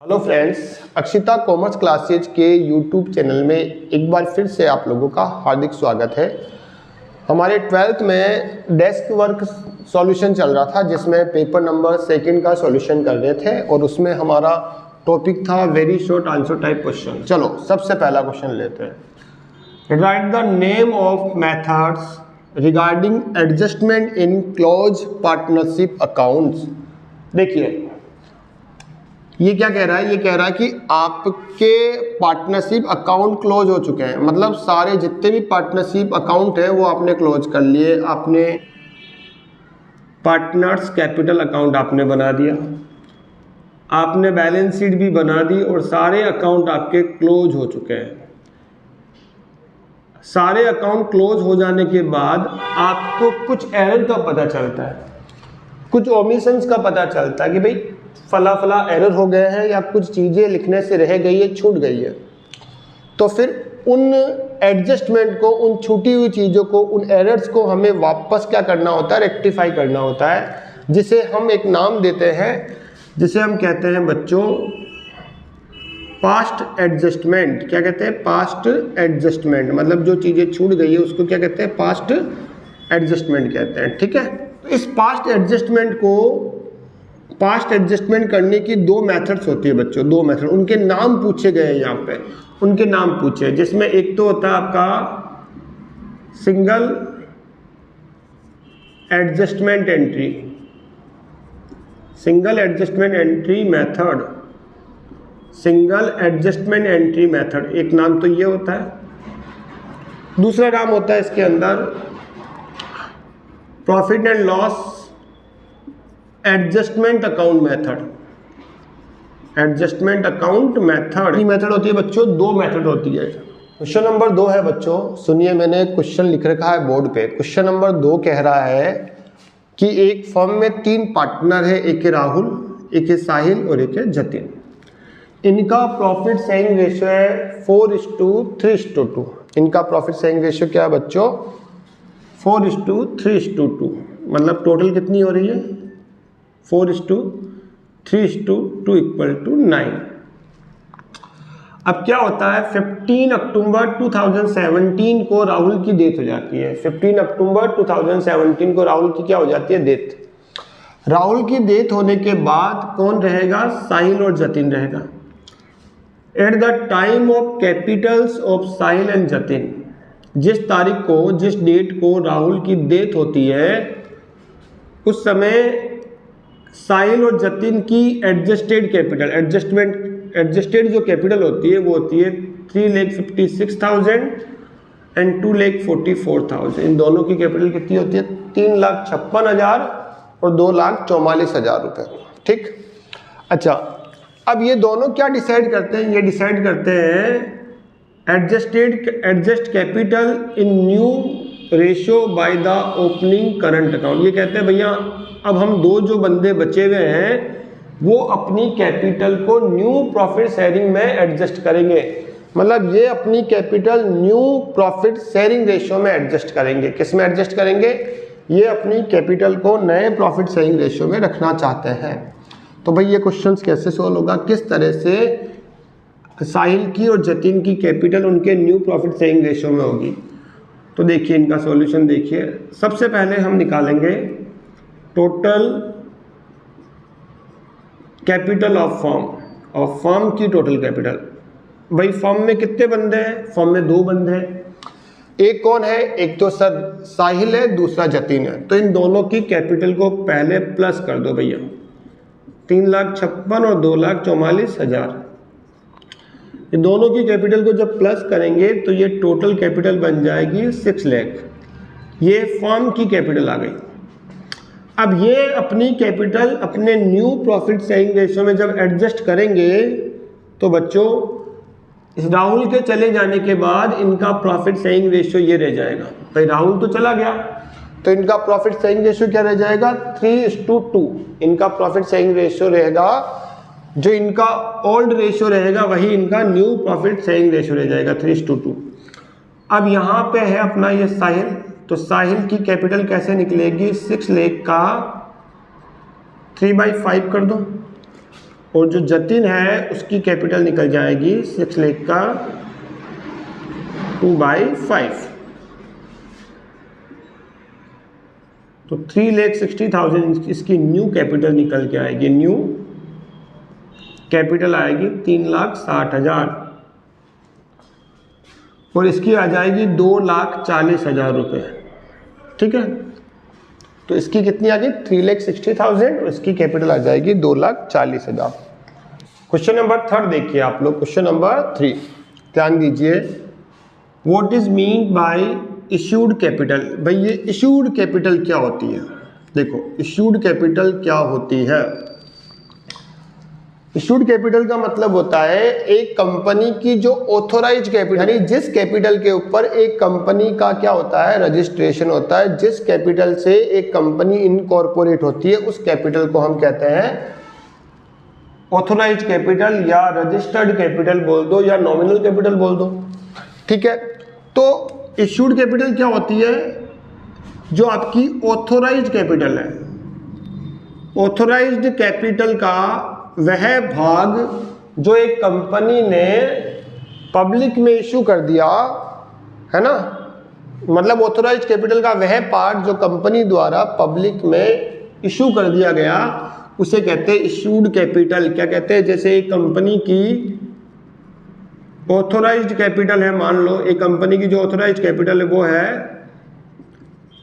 Hello friends, Akshita commerce classes के YouTube channel में एक बार फिर से आप लोगों का हार्दिक स्वागत है। हमारे 12th में डेस्क वर्क सॉल्यूशन चल रहा था जिसमें पेपर नंबर 2 का सॉल्यूशन कर रहे थे और उसमें हमारा टॉपिक था very short answer type question. चलो सबसे पहला क्वेश्चन लेते हैं। Right the name of methods regarding adjustment in close partnership accounts. देखिए ये क्या कह रहा है, ये कह रहा है कि आपके पार्टनरशिप अकाउंट क्लोज हो चुके हैं, मतलब सारे जितने भी पार्टनरशिप अकाउंट है वो आपने क्लोज कर लिए। आपने पार्टनर्स कैपिटल अकाउंट आपने बना दिया, आपने बैलेंस शीट भी बना दी और सारे अकाउंट आपके क्लोज हो चुके हैं। सारे अकाउंट क्लोज हो जाने के बाद आपको कुछ एरर का पता चलता है, कुछ ओमिशंस का पता चलता है कि भाई फला फला एरर हो गए हैं या कुछ चीज़ें लिखने से रह गई है, छूट गई है। तो फिर उन एडजस्टमेंट को, उन छूटी हुई चीज़ों को, उन एरर्स को हमें वापस क्या करना होता है, रेक्टिफाई करना होता है, जिसे हम एक नाम देते हैं, जिसे हम कहते हैं बच्चों पास्ट एडजस्टमेंट। क्या कहते हैं? Past adjustment. मतलब जो चीज़ें छूट गई है उसको क्या कहते हैं? पास्ट एडजस्टमेंट कहते हैं। ठीक है, तो इस पास्ट एडजस्टमेंट करने की दो मेथड्स होती है बच्चों, दो मेथड। उनके नाम पूछे गए हैं यहाँ पे, उनके नाम पूछे, जिसमें एक तो होता है आपका single adjustment entry, single adjustment entry method, single adjustment entry method, एक नाम तो ये होता है। दूसरा नाम होता है इसके अंदर profit and loss adjustment account method, adjustment account method. ये मेथड होती है बच्चों, दो मेथड होती है। क्वेश्चन नंबर 2 है बच्चों, सुनिए, मैंने क्वेश्चन लिख रखा है बोर्ड पे। क्वेश्चन नंबर 2 कह रहा है कि एक फर्म में 3 पार्टनर है, एक है राहुल, एक है साहिल और एक है जतिन। इनका प्रॉफिट शेयरिंग रेशियो है 4:3:2। इनका प्रॉफिट शेयरिंग रेशियो क्या है बच्चों? 4:3:2। मतलब टोटल कितनी हो रही है? 4:3:2 इक्वल टू 9। अब क्या होता है, 15 अक्टूबर 2017 को राहुल की डेथ हो जाती है। 15 अक्टूबर 2017 को राहुल की क्या हो जाती है? डेथ। राहुल की डेथ होने के बाद कौन रहेगा? साहिल और जतिन रहेगा। At the time of Capitals of Sahil and Jatin, जिस तारीख को, जिस डेट को राहुल की डेथ होती है, उस समय साहिल और जतिन की एडजस्टेड कैपिटल, एडजस्टेड जो कैपिटल होती है वो होती है 3,56,000 एंड 2,44,000। इन दोनों की कैपिटल कितनी होती है? 3,56,000 और 2,44,000 रुपये। ठीक, अच्छा, अब ये दोनों क्या डिसाइड करते हैं? ये डिसाइड करते हैं adjust capital in new ratio by the opening current account. ये कहते हैं भैया अब हम दो जो बंदे बचे हुए हैं वो अपनी कैपिटल को न्यू प्रॉफिट शेयरिंग में एडजस्ट करेंगे। मतलब ये अपनी capital new profit sharing ratio में एडजस्ट करेंगे। किस में एडजस्ट करेंगे? ये अपनी कैपिटल को नए प्रॉफिट शेयरिंग रेशियो में रखना चाहते हैं। तो भाई ये क्वेश्चंस कैसे सोल्व होगा, किस तरह से साहिल की और जतिन की कैपिटल उनके न्यू प्रॉफिट शेयरिंग रेशियो में होगी? तो देखिए इनका सॉल्यूशन देखिए। सबसे पहले हम निकालेंगे टोटल कैपिटल ऑफ फर्म की टोटल कैपिटल। भाई फर्म में कितने बंदे हैं? फर्म में 2 बंदे हैं। एक कौन है? एक तो सर साहिल है, दूसरा जतिन है। तो इन दोनों की कैपिटल को पहले प्लस कर दो भैया, 3,56,000 और 2,44,000। ये दोनों की कैपिटल को जब प्लस करेंगे तो ये टोटल कैपिटल बन जाएगी 6 लाख। ये फर्म की कैपिटल आ गई। अब ये अपनी कैपिटल अपने न्यू प्रॉफिट शेयरिंग रेशियो में जब एडजस्ट करेंगे तो बच्चों इस राहुल के चले जाने के बाद इनका प्रॉफिट शेयरिंग रेशियो ये रह जाएगा। भाई राहुल तो चला गया तो इनका प्रॉफिट शेयरिंग रेशियो क्या रह जाएगा? 3:2। इनका प्रॉफिट शेयरिंग रेशियो रहेगा, जो इनका ओल्ड रेशियो रहेगा वही इनका न्यू प्रॉफिट शेयरिंग रेशियो रह जाएगा, 3:2। अब यहाँ पे है अपना ये साहिल, तो साहिल की कैपिटल कैसे निकलेगी? 6 लाख का 3/5 कर दो और जो जतिन है उसकी कैपिटल निकल जाएगी 6 लाख का 2/5, तो 3,60,000 इसकी न्यू कैपिटल निकल के आएगी। न्यू कैपिटल आएगी 3,60,000 और इसकी आ जाएगी 2,40,000 रुपये। ठीक है, तो इसकी कितनी आ गई 3,60,000 और इसकी कैपिटल आ जाएगी 2,40,000। क्वेश्चन नंबर 3 देखिए आप लोग। क्वेश्चन नंबर 3 ध्यान दीजिए। What is mean bye issued capital. भाई ये इश्यूड कैपिटल क्या होती है? देखो इश्यूड कैपिटल क्या होती है। इश्यूड कैपिटल का मतलब होता है एक कंपनी की जो ऑथोराइज कैपिटल, यानी जिस कैपिटल के ऊपर एक कंपनी का क्या होता है रजिस्ट्रेशन होता है, जिस कैपिटल से एक कंपनी इनकॉर्पोरेट होती है उस कैपिटल को हम कहते हैं ऑथोराइज कैपिटल या रजिस्टर्ड कैपिटल बोल दो या नॉमिनल कैपिटल बोल दो। ठीक है, तो इश्यूड कैपिटल क्या होती है? जो आपकी ऑथोराइज कैपिटल है, ऑथोराइज्ड कैपिटल का वह भाग जो एक कंपनी ने पब्लिक में इशू कर दिया है ना, मतलब ऑथोराइज्ड कैपिटल का वह पार्ट जो कंपनी द्वारा पब्लिक में इशू कर दिया गया उसे कहते हैं इश्यूड कैपिटल। क्या कहते हैं? जैसे एक कंपनी की ऑथोराइज्ड कैपिटल है, मान लो एक कंपनी की जो ऑथोराइज्ड कैपिटल है वो है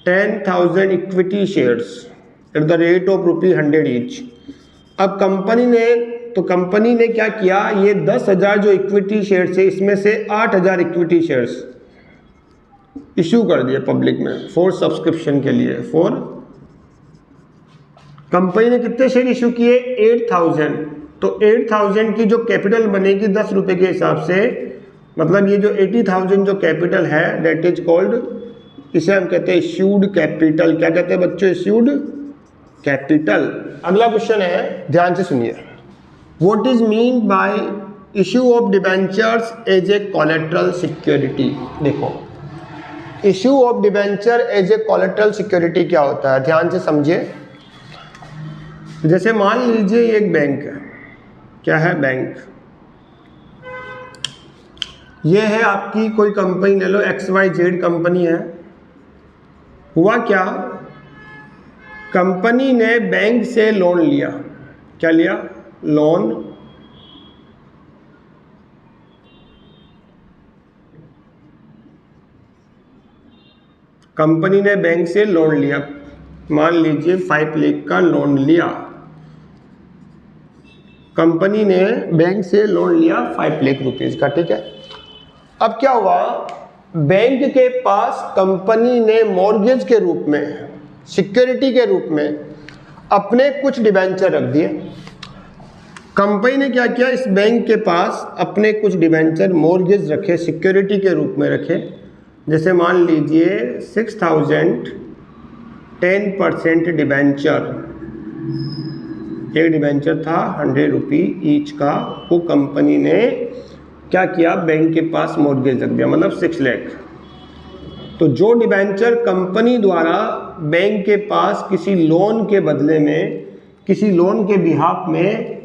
10,000 equity shares at the rate of ₹100 each. अब कंपनी ने क्या किया, ये 10,000 जो इक्विटी शेयर्स है इसमें से 8,000 इक्विटी शेयर्स इशू कर दिए पब्लिक में फॉर सब्सक्रिप्शन के लिए। कंपनी ने कितने शेयर इशू किए? 8,000। तो 8,000 की जो कैपिटल बनेगी 10 रुपए के हिसाब से, मतलब ये जो 80,000 जो कैपिटल है दैट इज कॉल्ड, इसे हम कहते हैं इश्यूड कैपिटल। क्या कहते हैं बच्चों? Issued capital. अगला क्वेश्चन है, ध्यान से सुनिए। What is mean by issue of debentures as a collateral security. देखो issue of debenture as a collateral security क्या होता है, ध्यान से समझिए। जैसे मान लीजिए ये एक बैंक है। क्या है? बैंक। ये है आपकी कोई कंपनी, ले लो XYZ कंपनी है। हुआ क्या, कंपनी ने बैंक से लोन लिया। क्या लिया? लोन। कंपनी ने बैंक से लोन लिया, मान लीजिए 5 लाख का लोन लिया। कंपनी ने बैंक से लोन लिया 5 लाख रुपीस का। ठीक है, अब क्या हुआ, बैंक के पास कंपनी ने मॉर्गेज के रूप में, सिक्योरिटी के रूप में अपने कुछ डिबेंचर रख दिए। कंपनी ने क्या किया, इस बैंक के पास अपने कुछ डिबेंचर मॉर्गेज रखे, सिक्योरिटी के रूप में रखे। जैसे मान लीजिए 6,000 10% डिबेंचर, एक डिबेंचर था 100 रुपये ईच का, वो कंपनी ने क्या किया, बैंक के पास मॉर्गेज रख दिया, मतलब 6 लाख। तो जो डिबेंचर कंपनी द्वारा बैंक के पास किसी लोन के बदले में, किसी लोन के बिहाफ में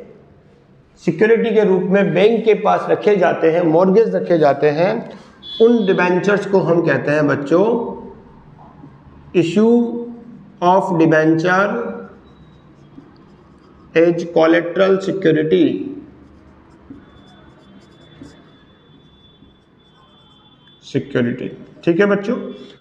सिक्योरिटी के रूप में बैंक के पास रखे जाते हैं, मॉर्गेज रखे जाते हैं, उन डिबेंचर्स को हम कहते हैं बच्चों issue of debenture as collateral security. ठीक है बच्चों।